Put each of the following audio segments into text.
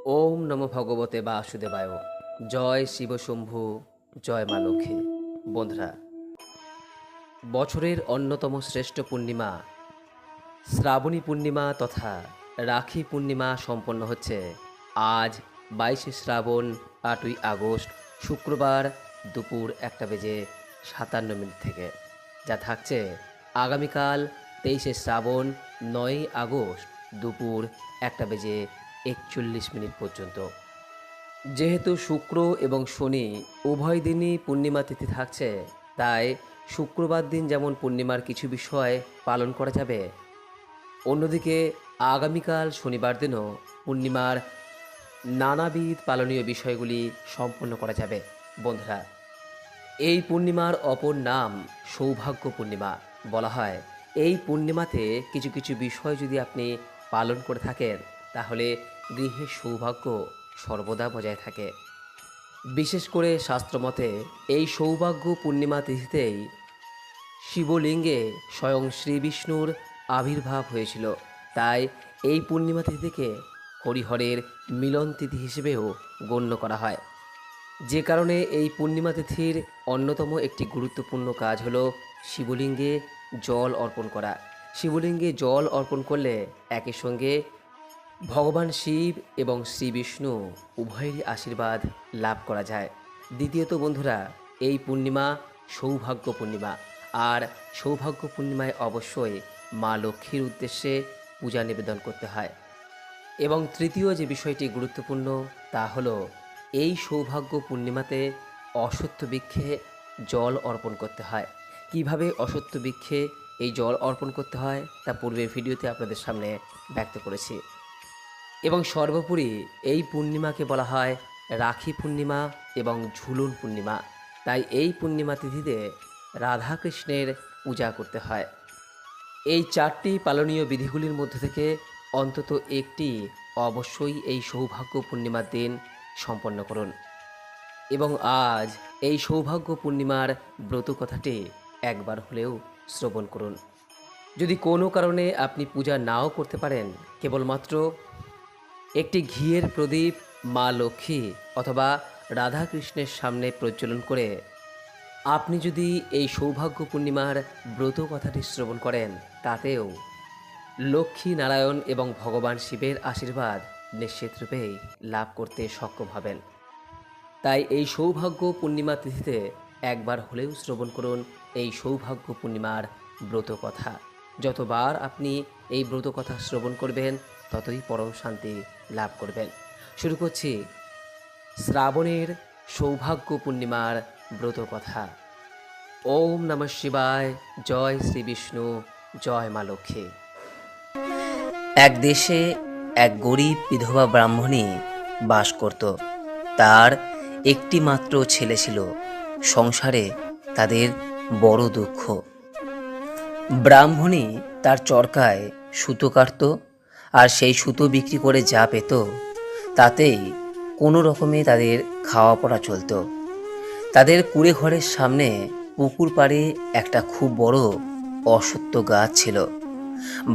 ওম নমো ভগবতে বাসুদেবায়। জয় শিব শম্ভু, জয় মা লক্ষ্মী। বন্ধুরা, বছরের অন্যতম শ্রেষ্ঠ পূর্ণিমা শ্রাবণী পূর্ণিমা তথা রাখি পূর্ণিমা সম্পন্ন হচ্ছে আজ 22শে শ্রাবণ 8ই আগস্ট শুক্রবার দুপুর 1:57 থেকে, যা থাকছে আগামীকাল 23শে শ্রাবণ 9ই আগস্ট দুপুর 1:41 পর্যন্ত। যেহেতু শুক্র এবং শনি উভয় দিনই পূর্ণিমা তিথি থাকছে, তাই শুক্রবার দিন যেমন পূর্ণিমার কিছু বিষয় পালন করা যাবে, অন্যদিকে আগামীকাল শনিবার দিনও পূর্ণিমার নানাবিধ পালনীয় বিষয়গুলি সম্পন্ন করা যাবে। বন্ধুরা, এই পূর্ণিমার অপর নাম সৌভাগ্য পূর্ণিমা বলা হয়। এই পূর্ণিমাতে কিছু কিছু বিষয় যদি আপনি পালন করে থাকেন, তাহলে গৃহের সৌভাগ্য সর্বদা বজায় থাকে। বিশেষ করে শাস্ত্রমতে এই সৌভাগ্য পূর্ণিমা তিথিতেই শিবলিঙ্গে স্বয়ং শ্রীবিষ্ণুর আবির্ভাব হয়েছিল। তাই এই পূর্ণিমা তিথিকে হরিহরের মিলন তিথি হিসেবেও গণ্য করা হয়। যে কারণে এই পূর্ণিমা তিথির অন্যতম একটি গুরুত্বপূর্ণ কাজ হলো শিবলিঙ্গে জল অর্পণ করা। শিবলিঙ্গে জল অর্পণ করলে একই সঙ্গে ভগবান শিব এবং শ্রী বিষ্ণু উভয়েরই আশীর্বাদ লাভ করা যায়। দ্বিতীয়ত বন্ধুরা, এই পূর্ণিমা সৌভাগ্য পূর্ণিমা, আর সৌভাগ্য পূর্ণিমায় অবশ্যই মা লক্ষ্মীর উদ্দেশ্যে পূজা নিবেদন করতে হয়। এবং তৃতীয় যে বিষয়টি গুরুত্বপূর্ণ, তা হলো এই সৌভাগ্য পূর্ণিমাতে অশ্বত্থ বৃক্ষে জল অর্পণ করতে হয়। কিভাবে অশ্বত্থ বৃক্ষে এই জল অর্পণ করতে হয় তা পূর্বের ভিডিওতে আপনাদের সামনে ব্যক্ত করেছি। এবং সর্বোপরি এই পূর্ণিমাকে বলা হয় রাখি পূর্ণিমা এবং ঝুলন পূর্ণিমা। তাই এই পূর্ণিমা তিথিতে রাধাকৃষ্ণের পূজা করতে হয়। এই 4টি পালনীয় বিধিগুলির মধ্যে থেকে অন্তত একটি অবশ্যই এই সৌভাগ্য পূর্ণিমার দিন সম্পন্ন করুন। এবং আজ এই সৌভাগ্য পূর্ণিমার ব্রত কথাটি একবার হলেও শ্রবণ করুন। যদি কোনো কারণে আপনি পূজা নাও করতে পারেন, কেবলমাত্র একটি ঘিয়ের প্রদীপ মা লক্ষ্মী অথবা রাধাকৃষ্ণের সামনে প্রজ্বলন করে আপনি যদি এই সৌভাগ্য পূর্ণিমার ব্রত কথাটি শ্রবণ করেন, তাতেও লক্ষ্মী নারায়ণ এবং ভগবান শিবের আশীর্বাদ নিশ্চিতরূপেই লাভ করতে সক্ষম হবেন। তাই এই সৌভাগ্য পূর্ণিমা তিথিতে একবার হলেও শ্রবণ করুন এই সৌভাগ্য পূর্ণিমার ব্রত কথা। যতবার আপনি এই ব্রত কথা শ্রবণ করবেন, ততই পরম শান্তি লাভ করবেন। শুরু করছি শ্রাবণের সৌভাগ্য পূর্ণিমার ব্রত কথা। ওম নমঃ শিবায়। জয় শ্রী বিষ্ণু, জয় মা লক্ষ্মী। এক দেশে এক গরিব বিধবা ব্রাহ্মণী বাস করত। তার একটি মাত্র ছেলে ছিল। সংসারে তাদের বড় দুঃখ। ব্রাহ্মণী তার চরকায় সুতো কাটত, আর সেই সুতো বিক্রি করে যা পেত তাতেই কোনো রকমে তাদের খাওয়া পড়া চলত। তাদের কুঁড়ে ঘরের সামনে পুকুর পাড়ে একটা খুব বড় অশ্বত্থ গাছ ছিল।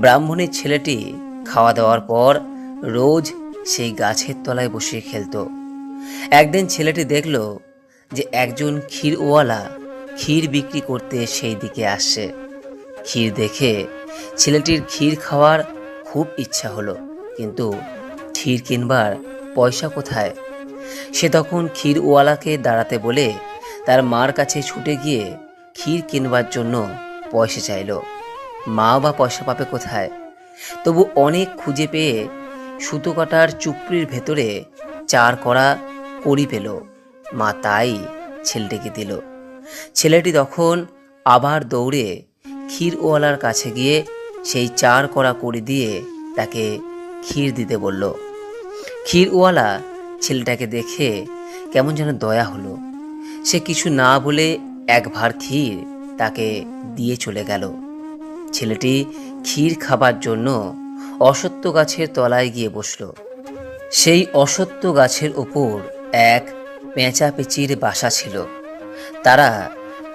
ব্রাহ্মণের ছেলেটি খাওয়া দাওয়ার পর রোজ সেই গাছের তলায় বসে খেলতো। একদিন ছেলেটি দেখল যে একজন ক্ষীরওয়ালা ক্ষীর বিক্রি করতে সেই দিকে আসছে। ক্ষীর দেখে ছেলেটির ক্ষীর খাওয়ার খুব ইচ্ছা হলো, কিন্তু ক্ষীর কিনবার পয়সা কোথায়? সে তখন ক্ষীরওয়ালাকে দাঁড়াতে বলে তার মার কাছে ছুটে গিয়ে ক্ষীর কিনবার জন্য পয়সা চাইল। মা বা পয়সা পাবে কোথায়? তবু অনেক খুঁজে পেয়ে সুতো কাটার চুপড়ির ভেতরে 4 কড়া কড়ি পেল। মা তাই ছেলেটিকে দিল। ছেলেটি তখন আবার দৌড়ে ক্ষীরওয়ালার কাছে গিয়ে সেই 4 কড়া কড়ি দিয়ে তাকে ক্ষীর দিতে বলল। ক্ষীরওয়ালা ছেলেটাকে দেখে কেমন যেন দয়া হলো। সে কিছু না বলে এক ভার ক্ষীর তাকে দিয়ে চলে গেল। ছেলেটি ক্ষীর খাবার জন্য অশ্বত্থ গাছের তলায় গিয়ে বসল। সেই অশ্বত্থ গাছের ওপর এক পেঁচা পেঁচির বাসা ছিল। তারা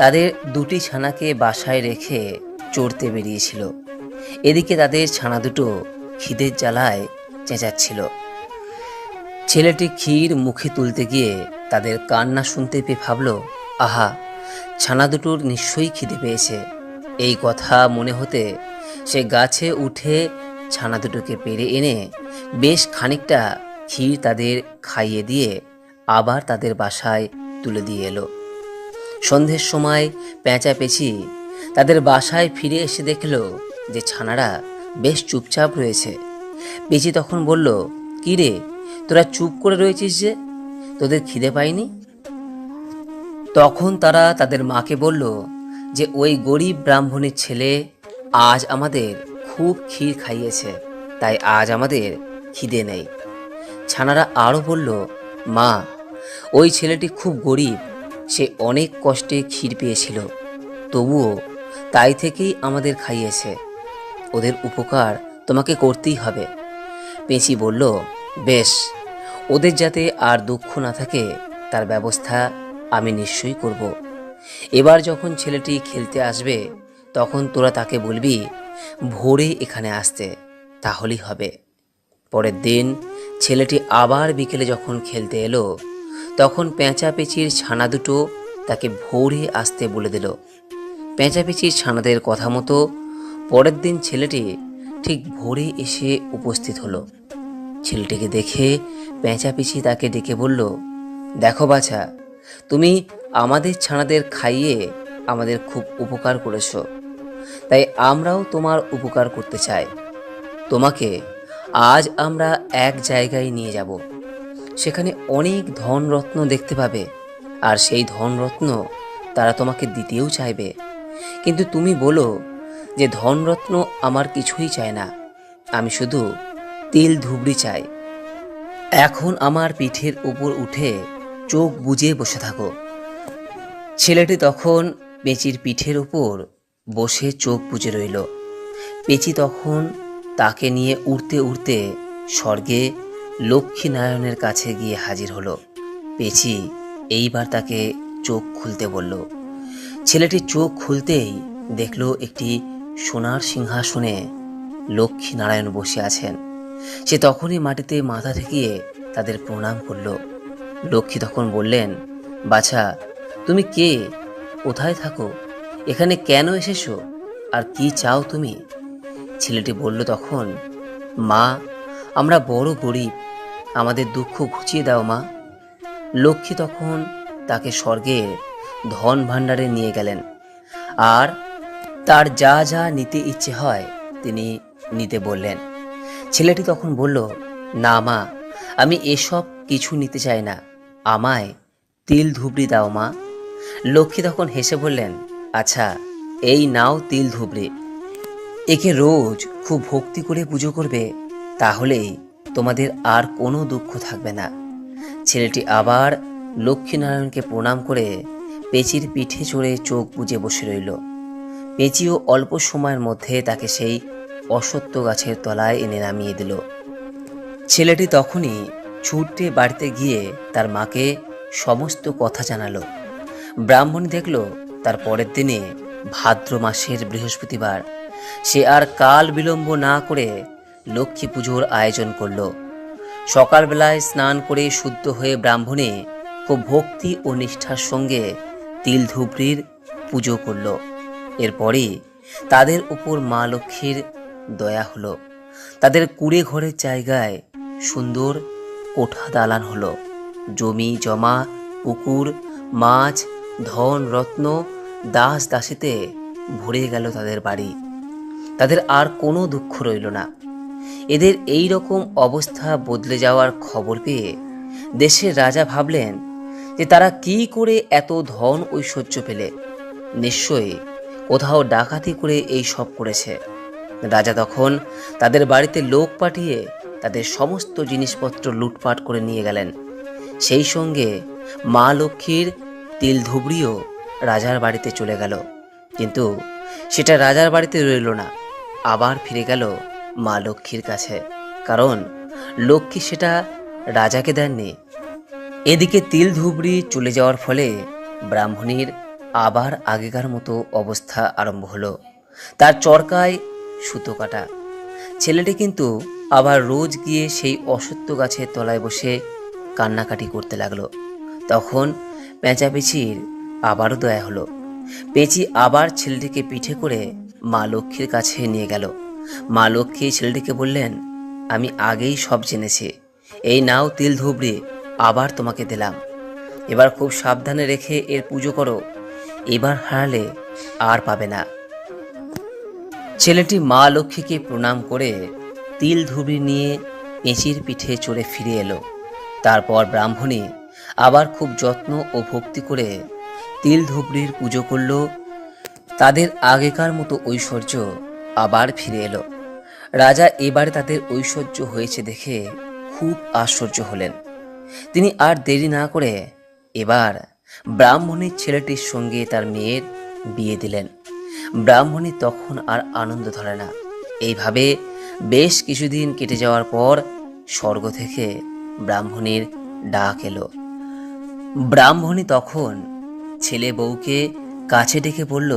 তাদের 2টি ছানাকে বাসায় রেখে চড়তে বেরিয়েছিল। এদিকে তাদের ছানা দুটো খিদের জ্বালায় চেঁচাচ্ছিল। ছেলেটি ক্ষীর মুখে তুলতে গিয়ে তাদের কান্না শুনতে পেয়ে ভাবল, আহা, ছানা দুটোর নিশ্চয়ই খিদে পেয়েছে। এই কথা মনে হতে সে গাছে উঠে ছানা দুটোকে পেড়ে এনে বেশ খানিকটা ক্ষীর তাদের খাইয়ে দিয়ে আবার তাদের বাসায় তুলে দিয়ে এলো। সন্ধ্যের সময় পেঁচাপেচি তাদের বাসায় ফিরে এসে দেখল যে ছানারা বেশ চুপচাপ রয়েছে। পেঁচি তখন বলল, কি রে, তোরা চুপ করে রয়েছিস যে, তোদের খিদে পায়নি? তখন তারা তাদের মাকে বলল যে ওই গরিব ব্রাহ্মণের ছেলে আজ আমাদের খুব ক্ষীর খাইয়েছে, তাই আজ আমাদের খিদে নেই। ছানারা আরও বলল, মা, ওই ছেলেটি খুব গরিব, সে অনেক কষ্টে ক্ষীর পেয়েছিল, তবুও তাই থেকেই আমাদের খাইয়েছে, ওদের উপকার তোমাকে করতেই হবে। পেঁচি বলল, বেশ, ওদের যাতে আর দুঃখ না থাকে তার ব্যবস্থা আমি নিশ্চয়ই করব। এবার যখন ছেলেটি খেলতে আসবে তখন তোরা তাকে বলবি ভোরে এখানে আসতে, তাহলেই হবে। পরের দিন ছেলেটি আবার বিকেলে যখন খেলতে এলো তখন পেঁচাপেচির ছানা দুটো তাকে ভোরে আসতে বলে দিল। পেঁচাপেচির ছানাদের কথা মতো পরের দিন ছেলেটি ঠিক ভোরে এসে উপস্থিত হলো। ছেলেটিকে দেখে পেঁচাপেচি তাকে ডেকে বলল, দেখো বাছা, তুমি আমাদের ছানাদের খাইয়ে আমাদের খুব উপকার করেছো, তাই আমরাও তোমার উপকার করতে চাই। তোমাকে আজ আমরা এক জায়গায় নিয়ে যাব, সেখানে অনেক ধনরত্ন দেখতে পাবে, আর সেই ধনরত্ন তারা তোমাকে দিতেও চাইবে, কিন্তু তুমি বলো যে ধনরত্ন আমার কিছুই চায় না, আমি শুধু তিল ধুবড়ি চাই। এখন আমার পিঠের উপর উঠে চোখ বুজে বসে থাকো। ছেলেটি তখন পেঁচির পিঠের উপর বসে চোখ বুজে রইল। পেঁচি তখন তাকে নিয়ে উড়তে উড়তে স্বর্গে লক্ষ্মীনারায়ণের কাছে গিয়ে হাজির হলো। পেঁচি এইবার তাকে চোখ খুলতে বলল। ছেলেটি চোখ খুলতেই দেখল একটি সোনার সিংহাসনে লক্ষ্মীনারায়ণ বসে আছেন। সে তখনই মাটিতে মাথা ঠেকিয়ে তাদের প্রণাম করল। লক্ষ্মী তখন বললেন, বাছা, তুমি কে, কোথায় থাকো, এখানে কেন এসেছো, আর কি চাও তুমি? ছেলেটি বলল তখন, মা, আমরা বড় গরিব, আমাদের দুঃখ ঘুচিয়ে দাও মা। লক্ষ্মী তখন তাকে স্বর্গের ধন ভাণ্ডারে নিয়ে গেলেন, আর তার যা যা নিতে ইচ্ছে হয় তিনি নিতে বললেন। ছেলেটি তখন বলল, না মা, আমি এসব কিছু নিতে চাই না, আমায় তিল ধুবড়ি দাও মা। লক্ষ্মী তখন হেসে বললেন, আচ্ছা, এই নাও তিল ধুবড়ি, একে রোজ খুব ভক্তি করে পুজো করবে, তাহলেই তোমাদের আর কোনো দুঃখ থাকবে না। ছেলেটি আবার লক্ষ্মীনারায়ণকে প্রণাম করে পেঁচির পিঠে চড়ে চোখ বুজে বসে রইল। পেঁচিও অল্প সময়ের মধ্যে তাকে সেই অশ্বত্থ গাছের তলায় এনে নামিয়ে দিল। ছেলেটি তখনই ছুটে বাড়িতে গিয়ে তার মাকে সমস্ত কথা জানালো। ব্রাহ্মণ দেখল তার পরের দিনে ভাদ্র মাসের বৃহস্পতিবার। সে আর কাল বিলম্ব না করে লক্ষ্মী পুজোর আয়োজন করল। সকালবেলায় স্নান করে শুদ্ধ হয়ে ব্রাহ্মণে খুব ভক্তি ও নিষ্ঠার সঙ্গে তিল ধুবড়ির পুজো করল। এরপরই তাদের উপর মা লক্ষ্মীর দয়া হলো। তাদের কুড়ে ঘরের জায়গায় সুন্দর কোঠা দালান হলো। জমি জমা, পুকুর, মাছ, ধন রত্ন, দাস দাসীতে ভরে গেল তাদের বাড়ি। তাদের আর কোনো দুঃখ রইল না। এদের এই রকম অবস্থা বদলে যাওয়ার খবর পেয়ে দেশের রাজা ভাবলেন যে তারা কি করে এত ধন ঐশ্বর্য পেলে, নিশ্চয়ই কোথাও ডাকাতি করে এই সব করেছে। রাজা তখন তাদের বাড়িতে লোক পাঠিয়ে তাদের সমস্ত জিনিসপত্র লুটপাট করে নিয়ে গেলেন। সেই সঙ্গে মা লক্ষ্মীর তিল ধুবড়িও রাজার বাড়িতে চলে গেল, কিন্তু সেটা রাজার বাড়িতে রইল না, আবার ফিরে গেল মা লক্ষ্মীর কাছে, কারণ লক্ষ্মী সেটা রাজাকে দেননি। এদিকে তিল ধুবড়ি চলে যাওয়ার ফলে ব্রাহ্মণীর আবার আগেকার মতো অবস্থা আরম্ভ হলো। তার চরকায় সুতো কাটা। ছেলেটি কিন্তু আবার রোজ গিয়ে সেই অশ্বত্থ গাছের তলায় বসে কান্নাকাটি করতে লাগলো। তখন পেঁচাপিচির আবারও দয়া হলো। পেঁচি আবার ছেলেটিকে পিঠে করে মা লক্ষ্মীর কাছে নিয়ে গেল। মা লক্ষ্মী ছেলেটিকে বললেন, আমি আগেই সব জেনেছি, এই নাও তিল ধুবড়ি, আবার তোমাকে দিলাম। এবার খুব সাবধানে রেখে এর পুজো করো, এবার হারালে আর পাবে না। ছেলেটি মা লক্ষ্মীকে প্রণাম করে তিল ধুবড়ি নিয়ে পেঁচির পিঠে চড়ে ফিরে এলো। তারপর ব্রাহ্মণী আবার খুব যত্ন ও ভক্তি করে তিল ধুবড়ির পুজো করলো। তাদের আগেকার মতো ঐশ্বর্য আবার ফিরে এলো। রাজা এবারে তাদের ঐশ্বর্য হয়েছে দেখে খুব আশ্চর্য হলেন। তিনি আর দেরি না করে এবার ব্রাহ্মণীর ছেলেটির সঙ্গে তার মেয়ের বিয়ে দিলেন। ব্রাহ্মণী তখন আর আনন্দ ধরে না। এইভাবে বেশ কিছুদিন কেটে যাওয়ার পর স্বর্গ থেকে ব্রাহ্মণীর ডাক এলো। ব্রাহ্মণী তখন ছেলে বউকে কাছে ডেকে বলল,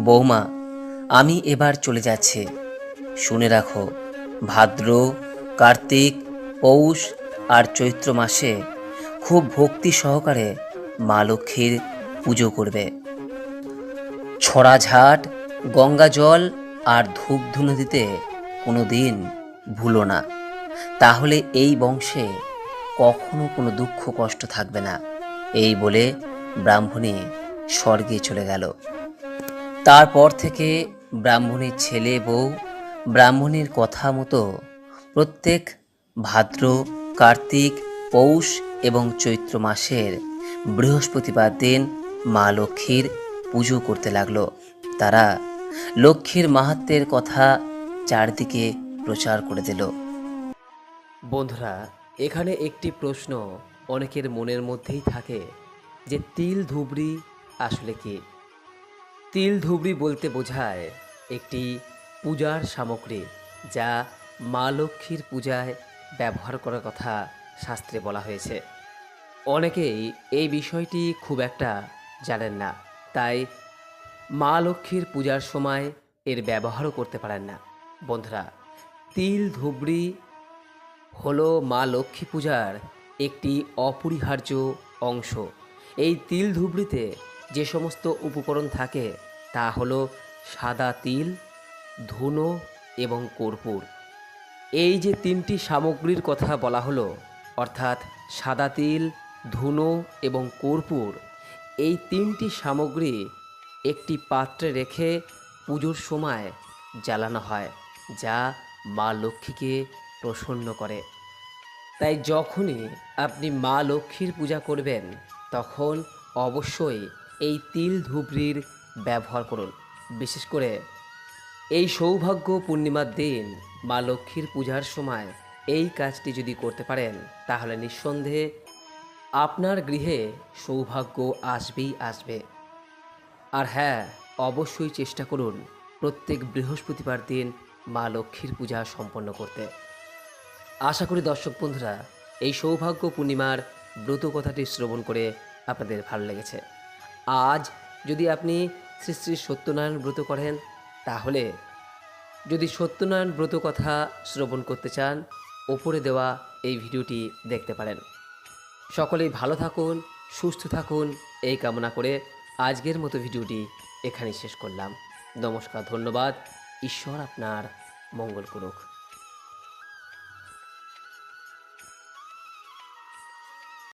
বৌমা, আমি এবার চলে যাচ্ছি। শুনে রাখো, ভাদ্র, কার্তিক, পৌষ আর চৈত্র মাসে খুব ভক্তি সহকারে মা লক্ষ্মীর পুজো করবে। ছড়াঝাট, গঙ্গা জল আর ধূপ ধুনো দিতে কোনো দিন ভুলো না। তাহলে এই বংশে কখনো কোনো দুঃখ কষ্ট থাকবে না। এই বলে ব্রাহ্মণী স্বর্গে চলে গেল। তারপর থেকে ব্রাহ্মণীর ছেলে বউ ব্রাহ্মণীর কথা মতো প্রত্যেক ভাদ্র, কার্তিক, পৌষ এবং চৈত্র মাসের বৃহস্পতিবার দিন মা লক্ষ্মীর পুজো করতে লাগলো। তারা লক্ষ্মীর মাহাত্ম্যের কথা চারদিকে প্রচার করে দিল। বন্ধুরা, এখানে একটি প্রশ্ন অনেকের মনের মধ্যেই থাকে যে তিল ধুবড়ি আসলে কি? তিল ধুবড়ি বলতে বোঝায় একটি পূজার সামগ্রী যা মা লক্ষ্মীর পূজায় ব্যবহার করার কথা শাস্ত্রে বলা হয়েছে। অনেকেই এই বিষয়টি খুব একটা জানেন না, তাই মা লক্ষ্মীর পূজার সময় এর ব্যবহারও করতে পারেন না। বন্ধুরা, তিল ধুবড়ি হলো মা লক্ষ্মী পূজার একটি অপরিহার্য অংশ। এই তিল ধুবড়িতে যে সমস্ত উপকরণ থাকে তা হলো সাদা তিল, ধুনো এবং কর্পূর। এই যে তিনটি সামগ্রীর কথা বলা হলো, অর্থাৎ সাদা তিল, ধুনো এবং কর্পূর, এই তিনটি সামগ্রী একটি পাত্রে রেখে পুজোর সময় জ্বালানো হয়, যা মা লক্ষ্মীকে প্রসন্ন করে। তাই যখনই আপনি মা লক্ষ্মীর পূজা করবেন তখন অবশ্যই এই তিল ধুবড়ির ব্যবহার করুন। বিশেষ করে এই সৌভাগ্য পূর্ণিমার দিন মা লক্ষ্মীর পূজার সময় এই কাজটি যদি করতে পারেন তাহলে নিঃসন্দেহে আপনার গৃহে সৌভাগ্য আসবেই আসবে। আর হ্যাঁ, অবশ্যই চেষ্টা করুন প্রত্যেক বৃহস্পতিবার দিন মা লক্ষ্মীর পূজা সম্পন্ন করতে। আশা করি দর্শক বন্ধুরা এই সৌভাগ্য পূর্ণিমার ব্রত কথাটি শ্রবণ করে আপনাদের ভালো লেগেছে। আজ যদি আপনি শ্রী শ্রী সত্যনারায়ণ ব্রত করেন, তাহলে যদি সত্যনারায়ণ ব্রত কথা শ্রবণ করতে চান, ওপরে দেওয়া এই ভিডিওটি দেখতে পারেন। সকলেই ভালো থাকুন, সুস্থ থাকুন, এই কামনা করে আজকের মতো ভিডিওটি এখানেই শেষ করলাম। নমস্কার, ধন্যবাদ। ঈশ্বর আপনার মঙ্গল করুক।